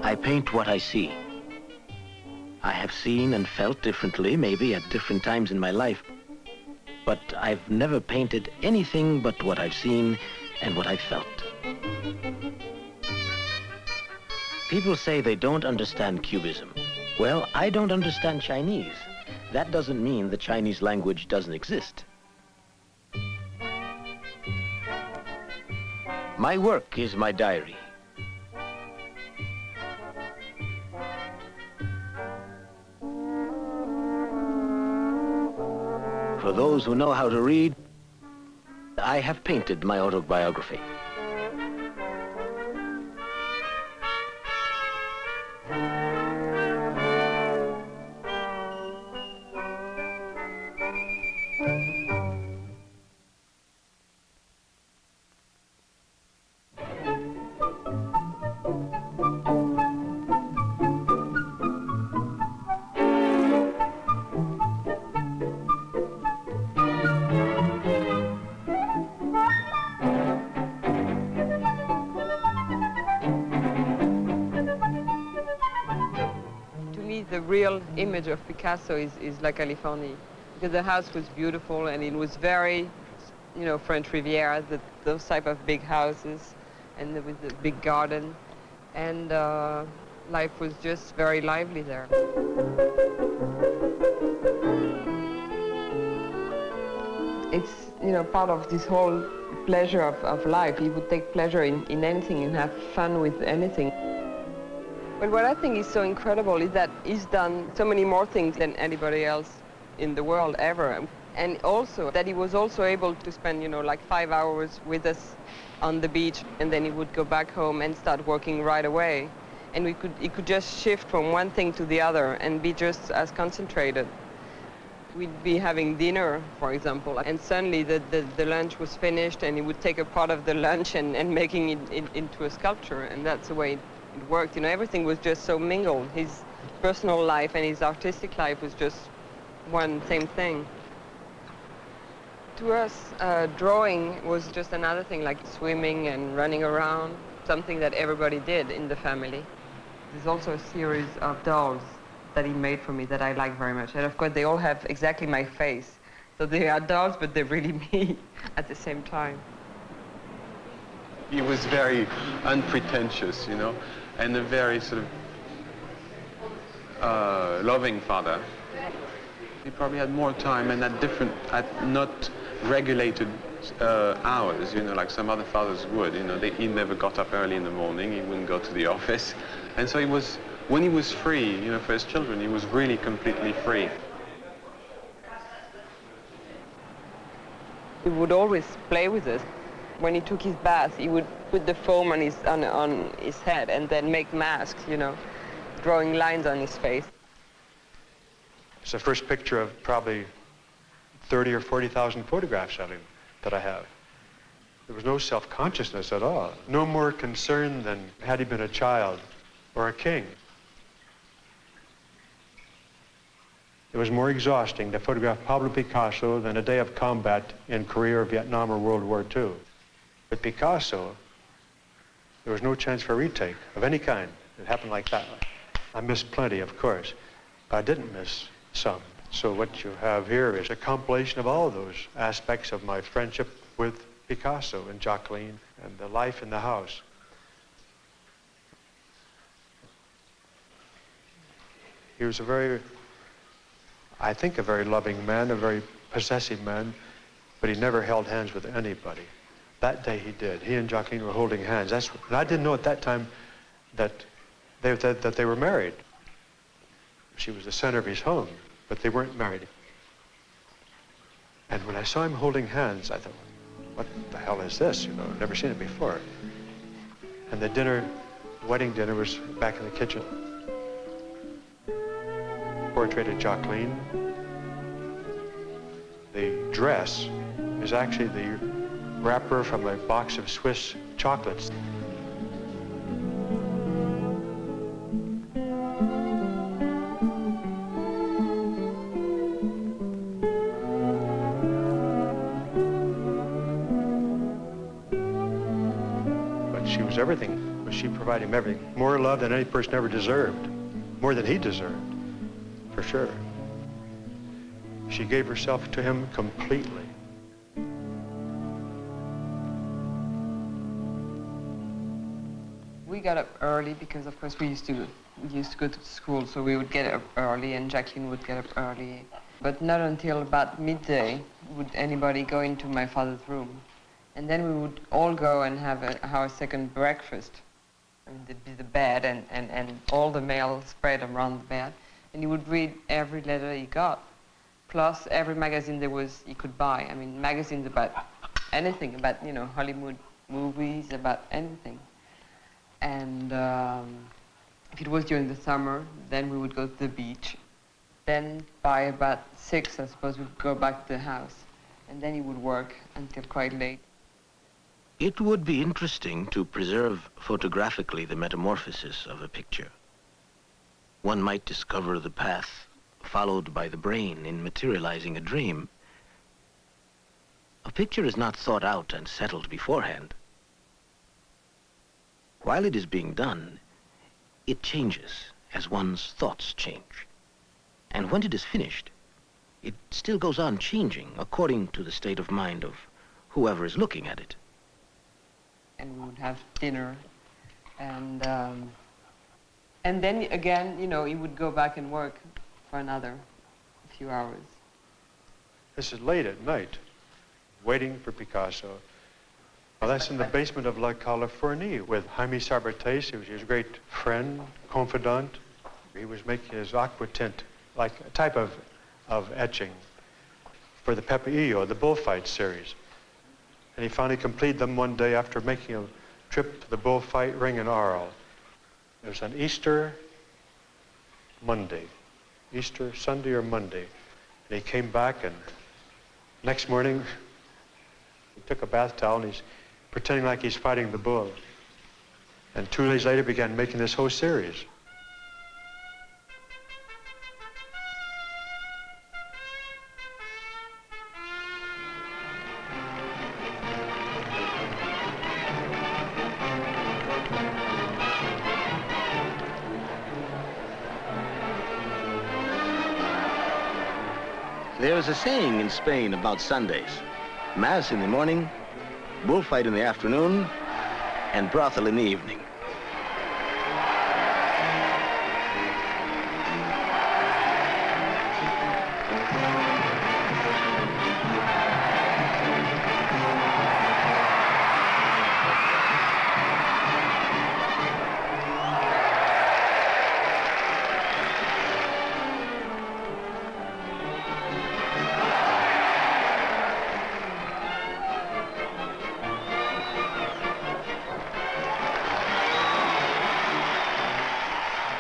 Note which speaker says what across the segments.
Speaker 1: I paint what I see. I have seen and felt differently, maybe at different times in my life, but I've never painted anything but what I've seen and what I've felt. People say they don't understand Cubism. Well, I don't understand Chinese. That doesn't mean the Chinese language doesn't exist. My work is my diary. For those who know how to read, I have painted my autobiography.
Speaker 2: The real image of Picasso is La Californie, because the house was beautiful and it was very, you know, French Riviera, those type of big houses, and with the big garden, and life was just very lively there. It's, you know, part of this whole pleasure of life. You would take pleasure in anything and have fun with anything. But what I think is so incredible is that he's done so many more things than anybody else in the world ever. And also that he was also able to spend, you know, like 5 hours with us on the beach, and then he would go back home and start working right away. And he could just shift from one thing to the other and be just as concentrated. We'd be having dinner, for example, and suddenly the lunch was finished, and he would take a part of the lunch and making it into a sculpture, and that's the way it worked. You know, everything was just so mingled. His personal life and his artistic life was just one same thing. To us, drawing was just another thing, like swimming and running around, something that everybody did in the family. There's also a series of dolls that he made for me that I like very much. And of course, they all have exactly my face. So they are dolls, but they're really me at the same time.
Speaker 3: He was very unpretentious, you know, and a very sort of loving father. He probably had more time and at not regulated hours, you know, like some other fathers would. You know, he never got up early in the morning. He wouldn't go to the office, and so when he was free, you know, for his children, he was really completely free.
Speaker 2: He would always play with us. When he took his bath, he would put the foam on his head and then make masks, you know, drawing lines on his face.
Speaker 4: It's the first picture of probably 30 or 40,000 photographs of him that I have. There was no self-consciousness at all. No more concern than had he been a child or a king. It was more exhausting to photograph Pablo Picasso than a day of combat in Korea or Vietnam or World War II. With Picasso, there was no chance for a retake of any kind. It happened like that. I missed plenty, of course, but I didn't miss some. So what you have here is a compilation of all those aspects of my friendship with Picasso and Jacqueline and the life in the house. He was I think a very loving man, a very possessive man, but he never held hands with anybody. That day he did. He and Jacqueline were holding hands. And I didn't know at that time that they were married. She was the center of his home, but they weren't married. And when I saw him holding hands, I thought, what the hell is this? You know, I've never seen it before. And the wedding dinner was back in the kitchen. Portrait of Jacqueline. The dress is actually the wrapper from a box of Swiss chocolates. But she was everything. But she provided him everything. More love than any person ever deserved. More than he deserved, for sure. She gave herself to him completely.
Speaker 2: We got up early because, of course, we used to go to school, so we would get up early, and Jacqueline would get up early. But not until about midday would anybody go into my father's room. And then we would all go and have our second breakfast. I mean, there'd be the bed and all the mail spread around the bed. And he would read every letter he got, plus every magazine he could buy. I mean, magazines about anything, about, you know, Hollywood movies, about anything. And if it was during the summer, then we would go to the beach. Then by about 6, I suppose, we'd go back to the house. And then he would work until quite late.
Speaker 1: It would be interesting to preserve photographically the metamorphosis of a picture. One might discover the path followed by the brain in materializing a dream. A picture is not thought out and settled beforehand. While it is being done, it changes as one's thoughts change. And when it is finished, it still goes on changing according to the state of mind of whoever is looking at it.
Speaker 2: And we would have dinner, and then again, you know, he would go back and work for another few hours.
Speaker 4: This is late at night, waiting for Picasso. Well, that's in the basement of La Californie with Jaime Sabates, who was his great friend, confidant. He was making his aqua tint, like a type of etching for the Pepeillo, the bullfight series. And he finally completed them one day after making a trip to the bullfight ring in Arles. It was on Easter Monday, Easter Sunday or Monday. And he came back, and next morning, he took a bath towel and he's pretending like he's fighting the bull. And 2 days later began making this whole series.
Speaker 1: There's a saying in Spain about Sundays. Mass in the morning, bullfight in the afternoon, and brothel in the evening.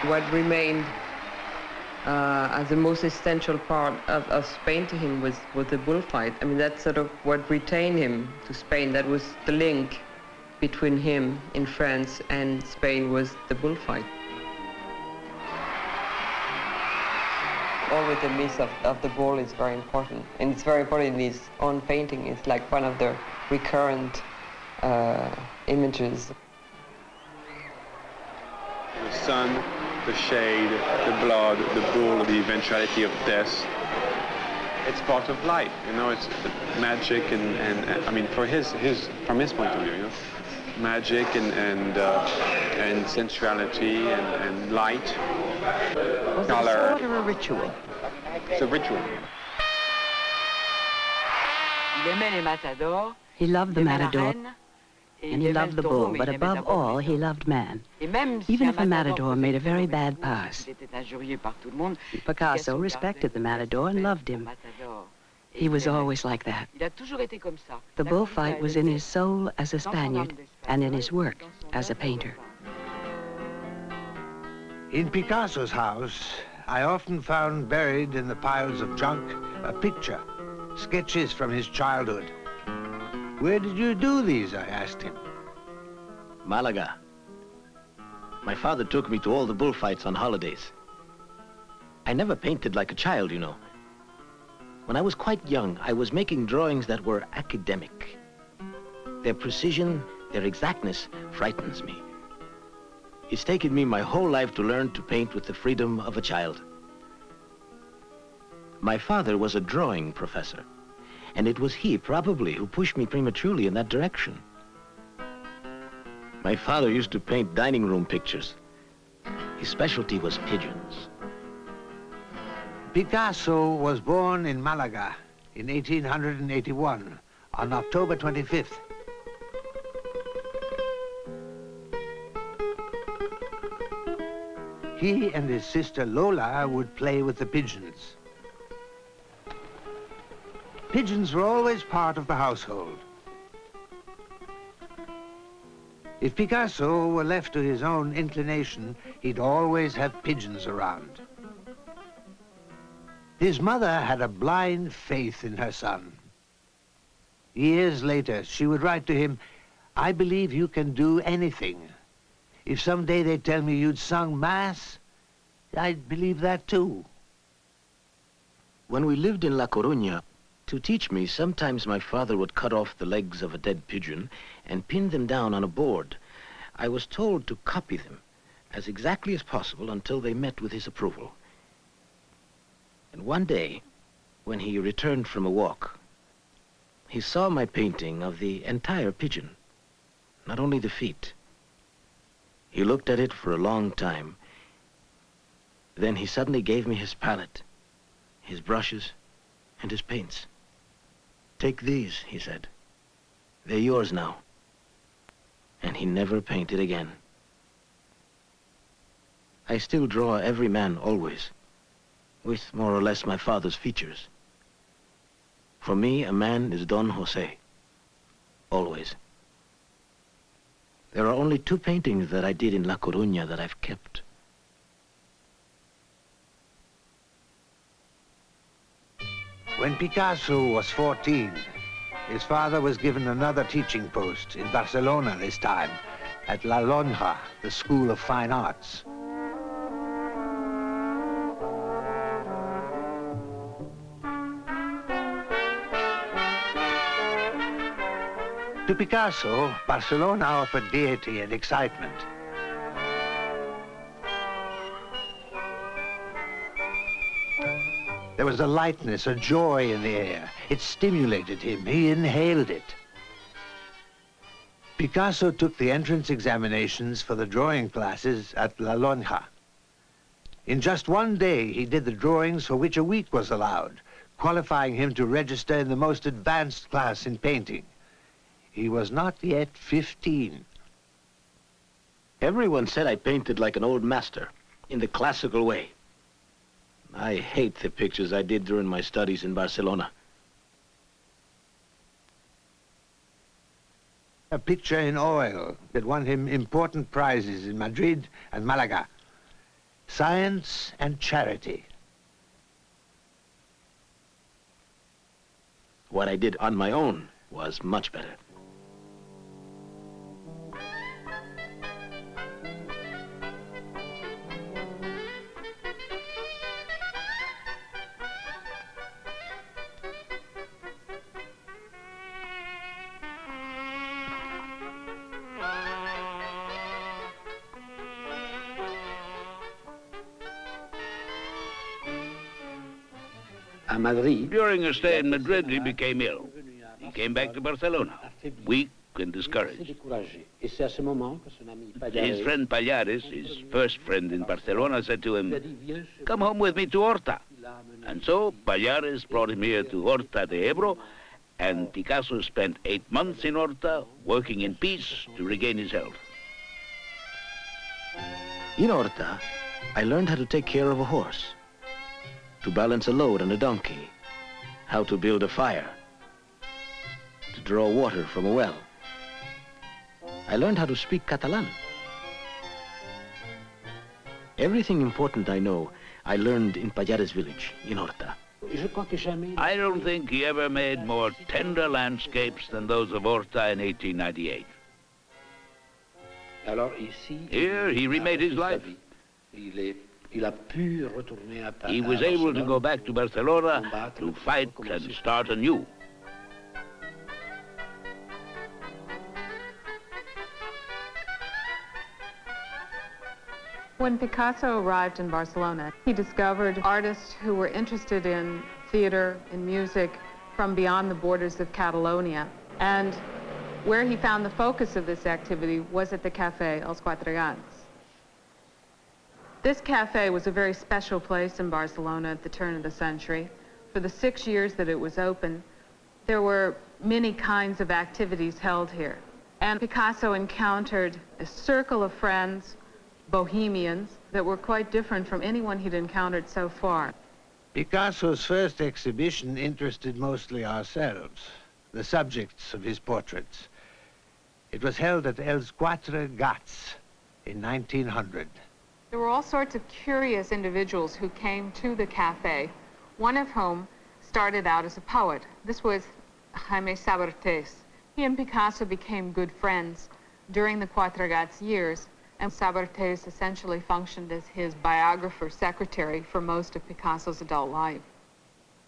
Speaker 2: What remained as the most essential part of Spain to him was the bullfight. I mean, that's sort of what retained him to Spain. That was the link between him in France and Spain, was the bullfight. Always the myth of the bull is very important. And it's very important in his own painting. It's like one of the recurrent images.
Speaker 3: The sun, the shade, the blood, the bull, the eventuality of death. It's part of life, you know. It's magic and I mean, from his point of view, you know, magic and sensuality and light,
Speaker 5: Was
Speaker 3: color.
Speaker 5: it a sword or a ritual?
Speaker 3: It's a ritual.
Speaker 5: He loved the matador, and he loved the bull, but above all, he loved man. Even if a matador made a very bad pass, Picasso respected the matador and loved him. He was always like that. The bullfight was in his soul as a Spaniard and in his work as a painter.
Speaker 6: In Picasso's house, I often found buried in the piles of junk a picture, sketches from his childhood. Where did you do these, I asked him.
Speaker 1: Malaga. My father took me to all the bullfights on holidays. I never painted like a child, you know. When I was quite young, I was making drawings that were academic. Their precision, their exactness frightens me. It's taken me my whole life to learn to paint with the freedom of a child. My father was a drawing professor, and it was he, probably, who pushed me prematurely in that direction. My father used to paint dining room pictures. His specialty was pigeons.
Speaker 6: Picasso was born in Malaga in 1881 on October 25th. He and his sister Lola would play with the pigeons. Pigeons were always part of the household. If Picasso were left to his own inclination, he'd always have pigeons around. His mother had a blind faith in her son. Years later, she would write to him, "I believe you can do anything. If someday they tell me you'd sung Mass, I'd believe that too."
Speaker 1: When we lived in La Coruña, to teach me, sometimes my father would cut off the legs of a dead pigeon and pin them down on a board. I was told to copy them as exactly as possible until they met with his approval. And one day, when he returned from a walk, he saw my painting of the entire pigeon, not only the feet. He looked at it for a long time. Then he suddenly gave me his palette, his brushes, and his paints. "Take these," he said. "They're yours now." And he never painted again. I still draw every man always, with more or less my father's features. For me, a man is Don Jose, always. There are only 2 paintings that I did in La Coruña that I've kept.
Speaker 6: When Picasso was 14, his father was given another teaching post in Barcelona this time, at La Lonja, the School of Fine Arts. To Picasso, Barcelona offered gaiety and excitement. There was a lightness, a joy in the air. It stimulated him. He inhaled it. Picasso took the entrance examinations for the drawing classes at La Lonja. In just one day, he did the drawings for which a week was allowed, qualifying him to register in the most advanced class in painting. He was not yet 15.
Speaker 1: Everyone said I painted like an old master, in the classical way. I hate the pictures I did during my studies in Barcelona.
Speaker 6: A picture in oil that won him important prizes in Madrid and Malaga. Science and charity.
Speaker 1: What I did on my own was much better.
Speaker 7: During a stay in Madrid, he became ill. He came back to Barcelona, weak and discouraged. His friend Pallares, his first friend in Barcelona, said to him, "Come home with me to Horta." And so Pallares brought him here to Horta de Ebro, and Picasso spent 8 months in Horta, working in peace to regain his health.
Speaker 1: In Horta, I learned how to take care of a horse, to balance a load on a donkey, how to build a fire, to draw water from a well. I learned how to speak Catalan. Everything important I know, I learned in Pallares village, in Horta.
Speaker 7: I don't think he ever made more tender landscapes than those of Horta in 1898. Here, he remade his life. He was able to go back to Barcelona to fight and start anew.
Speaker 8: When Picasso arrived in Barcelona, he discovered artists who were interested in theater and music from beyond the borders of Catalonia. And where he found the focus of this activity was at the cafe Els Quatre Gats. This cafe was a very special place in Barcelona at the turn of the century. For the 6 years that it was open, there were many kinds of activities held here. And Picasso encountered a circle of friends, bohemians, that were quite different from anyone he'd encountered so far.
Speaker 6: Picasso's first exhibition interested mostly ourselves, the subjects of his portraits. It was held at Els Quatre Gats in 1900.
Speaker 8: There were all sorts of curious individuals who came to the cafe, one of whom started out as a poet. This was Jaime Sabartés. He and Picasso became good friends during the Quatre Gats years, and Sabartés essentially functioned as his biographer secretary for most of Picasso's adult life.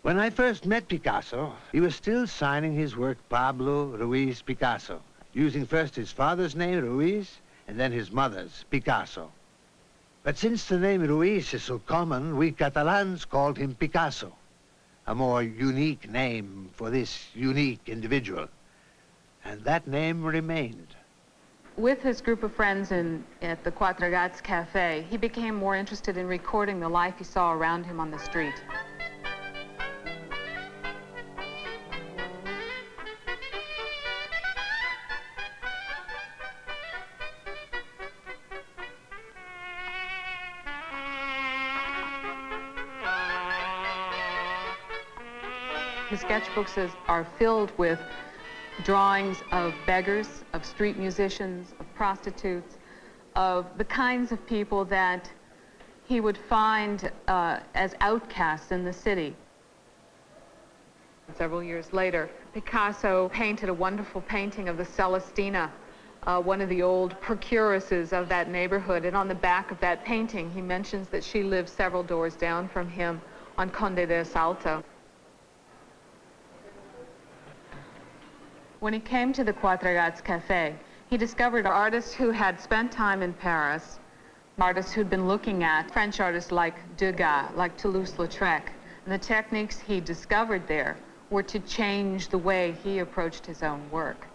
Speaker 6: When I first met Picasso, he was still signing his work Pablo Ruiz Picasso, using first his father's name, Ruiz, and then his mother's, Picasso. But since the name Ruiz is so common, we Catalans called him Picasso, a more unique name for this unique individual. And that name remained.
Speaker 8: With his group of friends at the Quatre Gats Cafe, he became more interested in recording the life he saw around him on the street. His sketchbooks are filled with drawings of beggars, of street musicians, of prostitutes, of the kinds of people that he would find as outcasts in the city. Several years later, Picasso painted a wonderful painting of the Celestina, one of the old procuresses of that neighborhood. And on the back of that painting, he mentions that she lived several doors down from him on Conde de Salto. When he came to the Quatre Gats Cafe, he discovered artists who had spent time in Paris, artists who'd been looking at French artists like Degas, like Toulouse-Lautrec. And the techniques he discovered there were to change the way he approached his own work.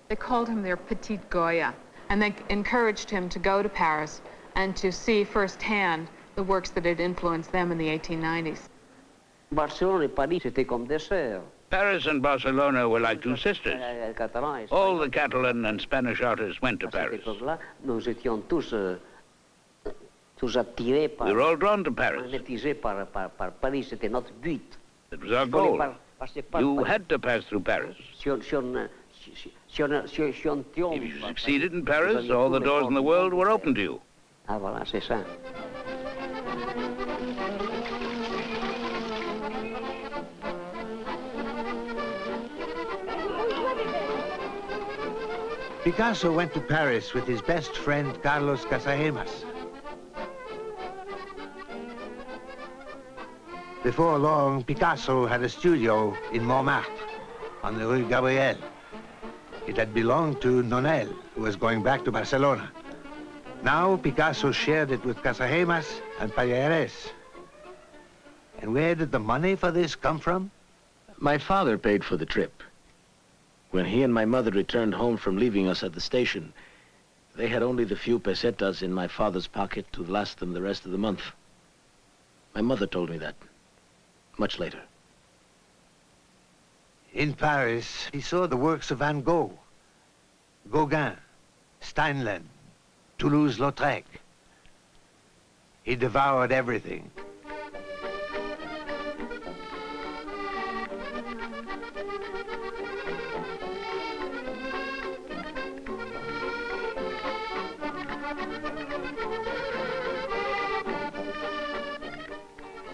Speaker 8: They called him their Petite Goya. And they encouraged him to go to Paris and to see firsthand the works that had influenced them in the 1890s.
Speaker 7: Paris and Barcelona were like two sisters. All the Catalan and Spanish artists went to Paris. We were all drawn to Paris. It was our goal. You had to pass through Paris. If you succeeded in Paris, all the doors in the world were open to you.
Speaker 6: Picasso went to Paris with his best friend, Carlos Casagemas. Before long, Picasso had a studio in Montmartre, on the Rue Gabriel. It had belonged to Nonel, who was going back to Barcelona. Now Picasso shared it with Casagemas and Pallares. And where did the money for this come from?
Speaker 1: My father paid for the trip. When he and my mother returned home from leaving us at the station, they had only the few pesetas in my father's pocket to last them the rest of the month. My mother told me that much later.
Speaker 6: In Paris, he saw the works of Van Gogh, Gauguin, Steinlen, Toulouse-Lautrec. He devoured everything.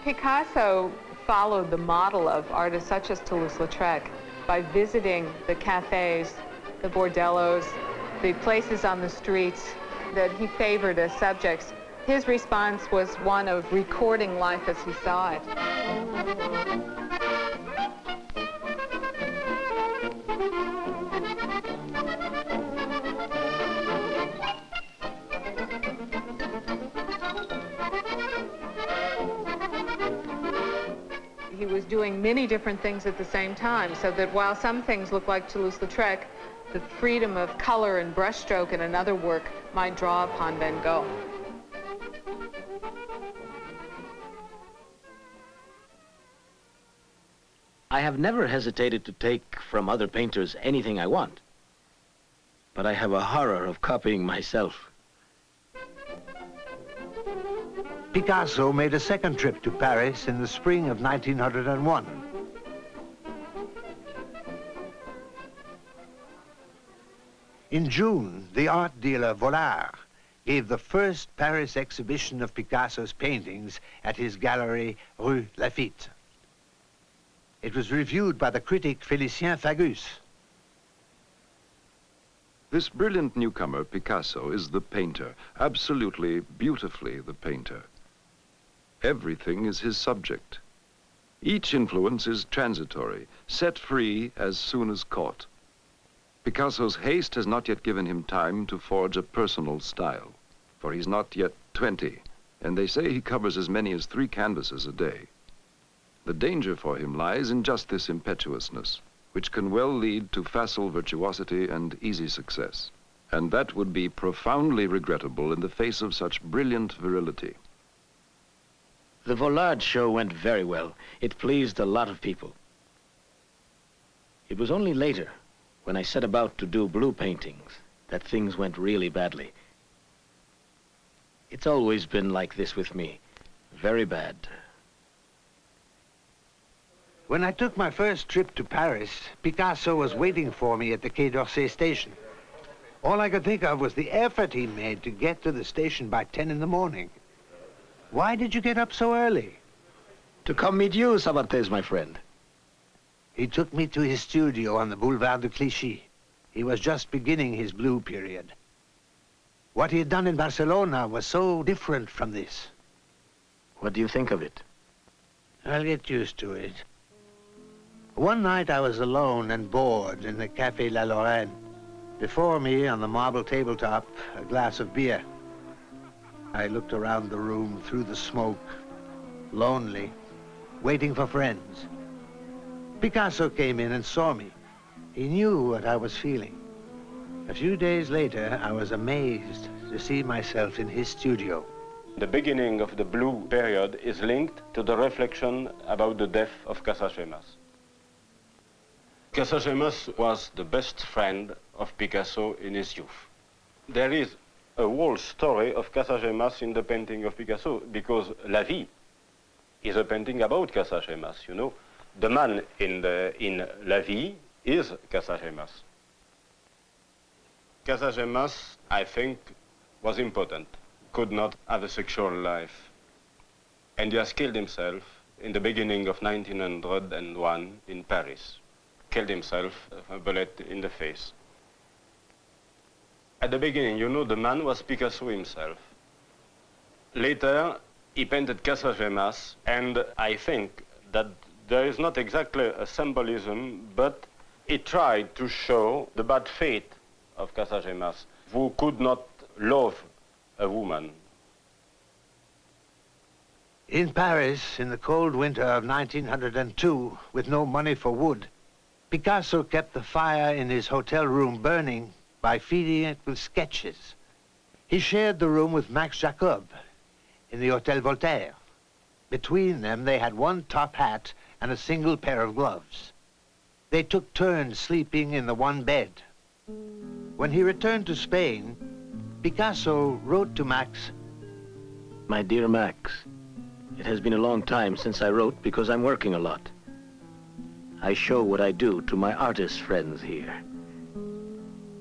Speaker 8: Picasso followed the model of artists such as Toulouse-Lautrec by visiting the cafes, the bordellos, the places on the streets that he favored as subjects His response was one of recording life as he saw it. He was doing many different things at the same time, so that while some things look like Toulouse-Lautrec, the freedom of color and brushstroke in another work might draw upon Van Gogh.
Speaker 1: I have never hesitated to take from other painters anything I want, but I have a horror of copying myself.
Speaker 6: Picasso made a second trip to Paris in the spring of 1901. In June, the art dealer Vollard gave the first Paris exhibition of Picasso's paintings at his gallery Rue Lafitte. It was reviewed by the critic Félicien Fagus.
Speaker 9: This brilliant newcomer, Picasso, is the painter, absolutely, beautifully the painter. Everything is his subject. Each influence is transitory, set free as soon as caught. Picasso's haste has not yet given him time to forge a personal style, for he's not yet 20, and they say he covers as many as 3 canvases a day. The danger for him lies in just this impetuousness, which can well lead to facile virtuosity and easy success. And that would be profoundly regrettable in the face of such brilliant virility.
Speaker 1: The Vollard show went very well. It pleased a lot of people. It was only later, when I set about to do blue paintings, that things went really badly. It's always been like this with me. Very bad.
Speaker 6: When I took my first trip to Paris, Picasso was waiting for me at the Quai d'Orsay station. All I could think of was the effort he made to get to the station by 10 in the morning. Why did you get up so early?
Speaker 1: To come meet you, Sabates, my friend.
Speaker 6: He took me to his studio on the Boulevard de Clichy. He was just beginning his blue period. What he had done in Barcelona was so different from this.
Speaker 1: What do you think of it?
Speaker 6: I'll get used to it. One night I was alone and bored in the Café La Lorraine. Before me, on the marble tabletop, a glass of beer. I looked around the room through the smoke, lonely, waiting for friends. Picasso came in and saw me. He knew what I was feeling. A few days later, I was amazed to see myself in his studio.
Speaker 10: The beginning of the blue period is linked to the reflection about the death of Casagemas. Casagemas was the best friend of Picasso in his youth. There is a whole story of Casagemas in the painting of Picasso, because La Vie is a painting about Casagemas, you know. The man in La Vie is Casagemas. Casagemas, I think, was impotent, could not have a sexual life. And he has killed himself in the beginning of 1901 in Paris. Killed himself, a bullet in the face. At the beginning, you know, the man was Picasso himself. Later, he painted Casagemas, and I think that there is not exactly a symbolism, but he tried to show the bad fate of Casagemas, who could not love a woman.
Speaker 6: In Paris, in the cold winter of 1902, with no money for wood, Picasso kept the fire in his hotel room burning by feeding it with sketches. He shared the room with Max Jacob in the Hotel Voltaire. Between them, they had one top hat and a single pair of gloves. They took turns sleeping in the one bed. When he returned to Spain, Picasso wrote to Max,
Speaker 1: My dear Max, it has been a long time since I wrote because I'm working a lot. I show what I do to my artist friends here.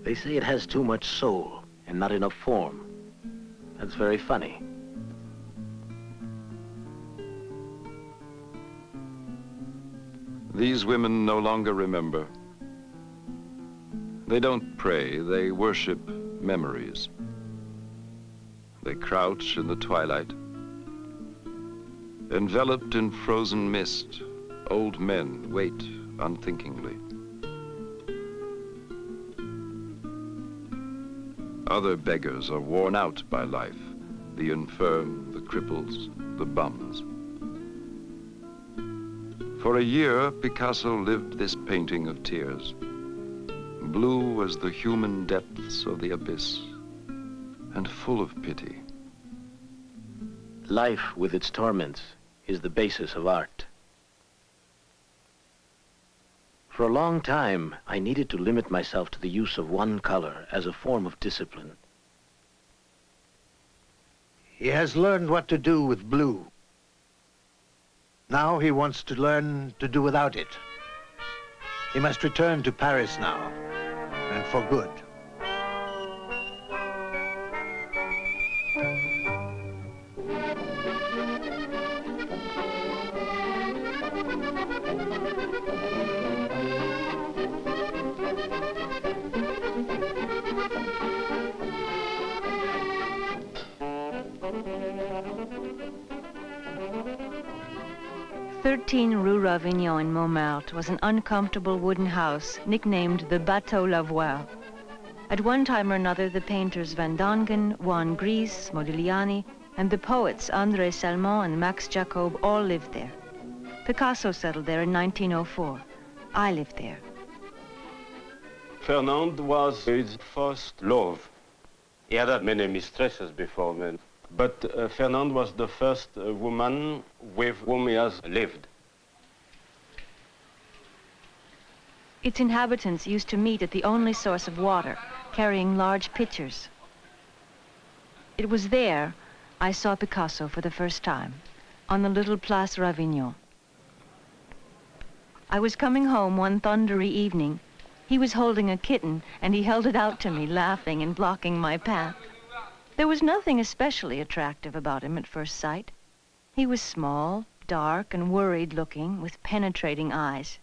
Speaker 1: They say it has too much soul and not enough form. That's very funny.
Speaker 9: These women no longer remember. They don't pray, they worship memories. They crouch in the twilight. Enveloped in frozen mist, old men wait unthinkingly. Other beggars are worn out by life, the infirm, the cripples, the bums. For a year, Picasso lived this painting of tears. Blue as the human depths of the abyss, and full of pity.
Speaker 1: Life with its torments is the basis of art. For a long time, I needed to limit myself to the use of one color as a form of discipline.
Speaker 6: He has learned what to do with blue. Now he wants to learn to do without it. He must return to Paris now, and for good.
Speaker 11: Rue Ravignon in Montmartre was an uncomfortable wooden house nicknamed the Bateau Lavoir. At one time or another, the painters Van Dongen, Juan Gris, Modigliani, and the poets André Salmon and Max Jacob all lived there. Picasso settled there in 1904. I lived there.
Speaker 10: Fernand was his first love. He had had many mistresses before, but Fernand was the first woman with whom he has lived.
Speaker 11: Its inhabitants used to meet at the only source of water, carrying large pitchers. It was there I saw Picasso for the first time, on the little Place Ravignon. I was coming home one thundery evening. He was holding a kitten, and he held it out to me, laughing and blocking my path. There was nothing especially attractive about him at first sight. He was small, dark, and worried-looking, with penetrating eyes.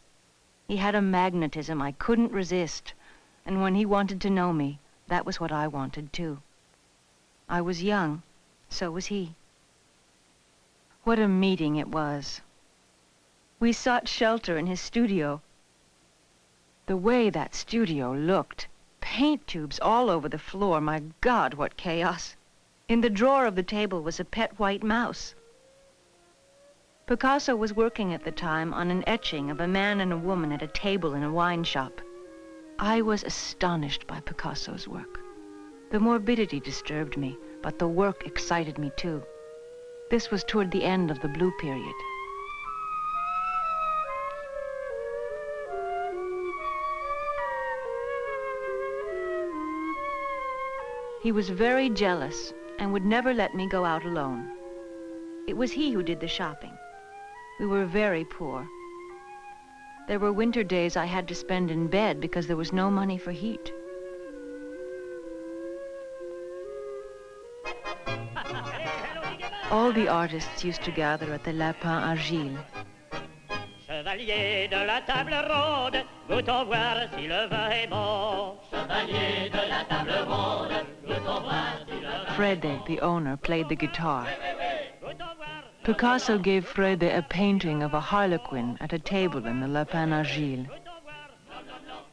Speaker 11: He had a magnetism I couldn't resist, and when he wanted to know me, that was what I wanted too. I was young, so was he. What a meeting it was. We sought shelter in his studio. The way that studio looked, paint tubes all over the floor, my God, what chaos. In the drawer of the table was a pet white mouse. Picasso was working at the time on an etching of a man and a woman at a table in a wine shop. I was astonished by Picasso's work. The morbidity disturbed me, but the work excited me too. This was toward the end of the Blue period. He was very jealous and would never let me go out alone. It was he who did the shopping. We were very poor. There were winter days I had to spend in bed because there was no money for heat. All the artists used to gather at the Lapin Argile.
Speaker 12: Chevalier de la table ronde, goûtons voir si le vin est bon. Chevalier de la table ronde, goûtons voir si le vin.
Speaker 11: Frede, the owner, played the guitar. Picasso gave Frede a painting of a harlequin at a table in the Lapin Argile.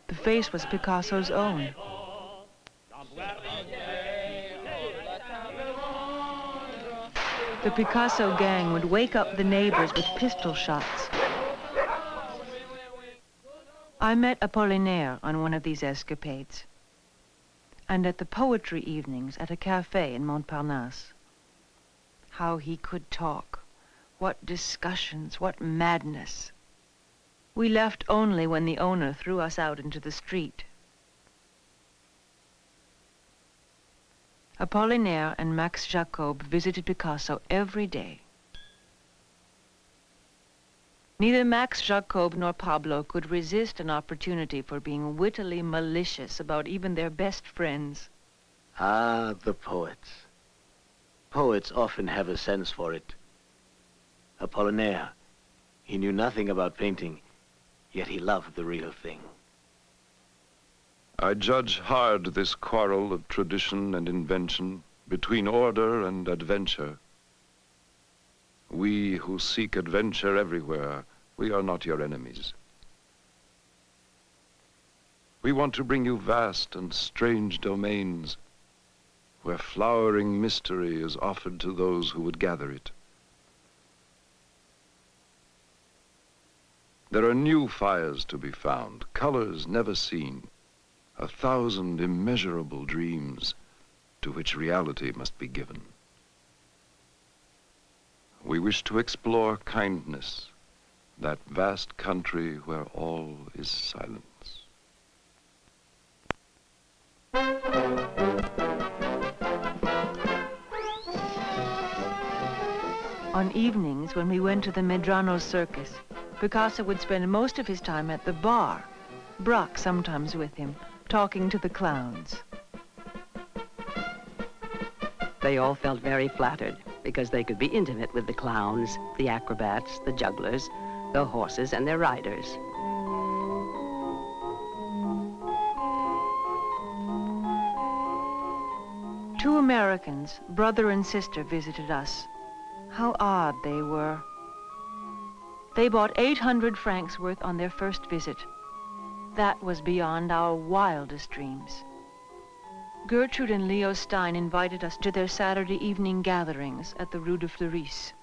Speaker 11: The face was Picasso's own. The Picasso gang would wake up the neighbors with pistol shots. I met Apollinaire on one of these escapades, and at the poetry evenings at a cafe in Montparnasse. How he could talk. What discussions, what madness. We left only when the owner threw us out into the street. Apollinaire and Max Jacob visited Picasso every day. Neither Max Jacob nor Pablo could resist an opportunity for being wittily malicious about even their best friends.
Speaker 1: Ah, the poets. Poets often have a sense for it. Apollinaire, he knew nothing about painting, yet he loved the real thing.
Speaker 9: I judge hard this quarrel of tradition and invention between order and adventure. We who seek adventure everywhere, we are not your enemies. We want to bring you vast and strange domains where flowering mystery is offered to those who would gather it. There are new fires to be found, colors never seen, 1,000 immeasurable dreams to which reality must be given. We wish to explore kindness, that vast country where all is silence.
Speaker 11: On evenings, when we went to the Medrano circus, Picasso would spend most of his time at the bar, Braque sometimes with him, talking to the clowns.
Speaker 5: They all felt very flattered because they could be intimate with the clowns, the acrobats, the jugglers, the horses, and their riders.
Speaker 11: Two Americans, brother and sister, visited us. How odd they were. They bought 800 francs worth on their first visit. That was beyond our wildest dreams. Gertrude and Leo Stein invited us to their Saturday evening gatherings at the Rue de Fleuris.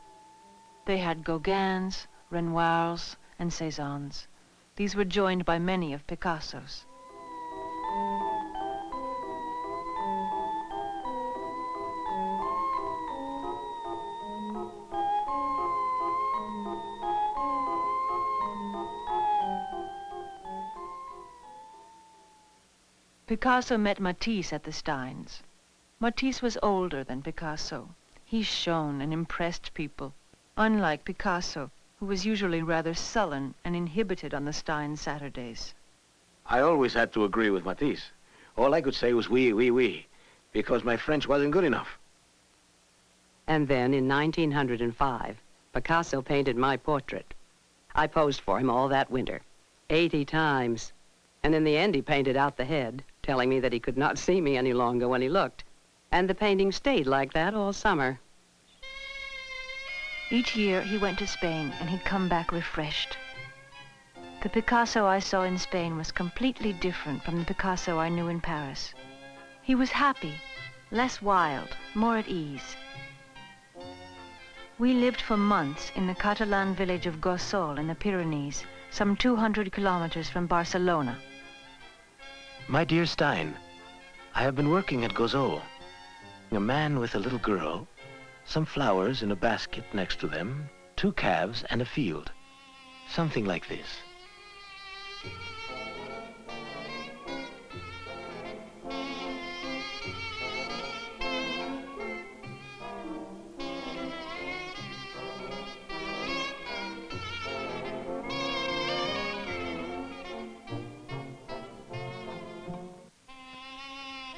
Speaker 11: They had Gauguins, Renoirs, and Cézannes. These were joined by many of Picasso's. Picasso met Matisse at the Steins. Matisse was older than Picasso. He shone and impressed people, unlike Picasso, who was usually rather sullen and inhibited on the Stein Saturdays.
Speaker 1: I always had to agree with Matisse. All I could say was oui, oui, oui, because my French wasn't good enough.
Speaker 5: And then, in 1905, Picasso painted my portrait. I posed for him all that winter, 80 times. And in the end, he painted out the head, telling me that he could not see me any longer when he looked. And the painting stayed like that all summer.
Speaker 11: Each year, he went to Spain, and he'd come back refreshed. The Picasso I saw in Spain was completely different from the Picasso I knew in Paris. He was happy, less wild, more at ease. We lived for months in the Catalan village of Gossol in the Pyrenees, some 200 kilometers from Barcelona.
Speaker 1: My dear Stein, I have been working at Gossol. A man with a little girl, some flowers in a basket next to them, 2 calves and a field. Something like this.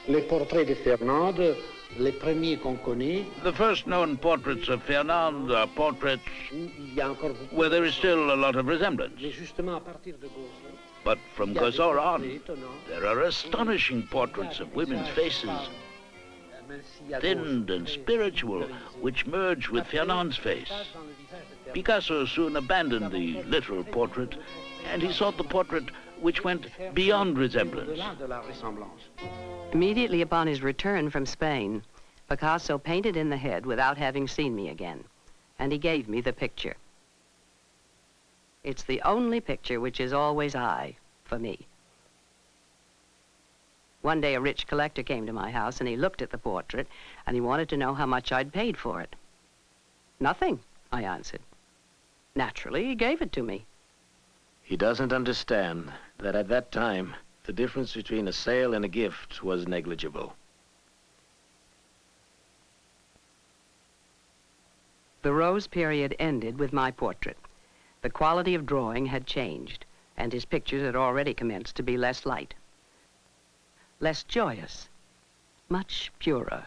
Speaker 13: Les portraits de Fernande, les premiers qu'on connaît.
Speaker 7: The first known portraits of Fernand are portraits where there is still a lot of resemblance. But from Gossol on, there are astonishing portraits of women's faces, thinned and spiritual, which merge with Fernand's face. Picasso soon abandoned the literal portrait, and he sought the portrait which went beyond resemblance.
Speaker 5: Immediately upon his return from Spain, Picasso painted in the head without having seen me again, and he gave me the picture. It's the only picture which is always I, for me. One day a rich collector came to my house and he looked at the portrait and he wanted to know how much I'd paid for it. Nothing, I answered. Naturally, he gave it to me.
Speaker 1: He doesn't understand that at that time, the difference between a sale and a gift was negligible.
Speaker 5: The rose period ended with my portrait. The quality of drawing had changed, and his pictures had already commenced to be less light, less joyous, much purer.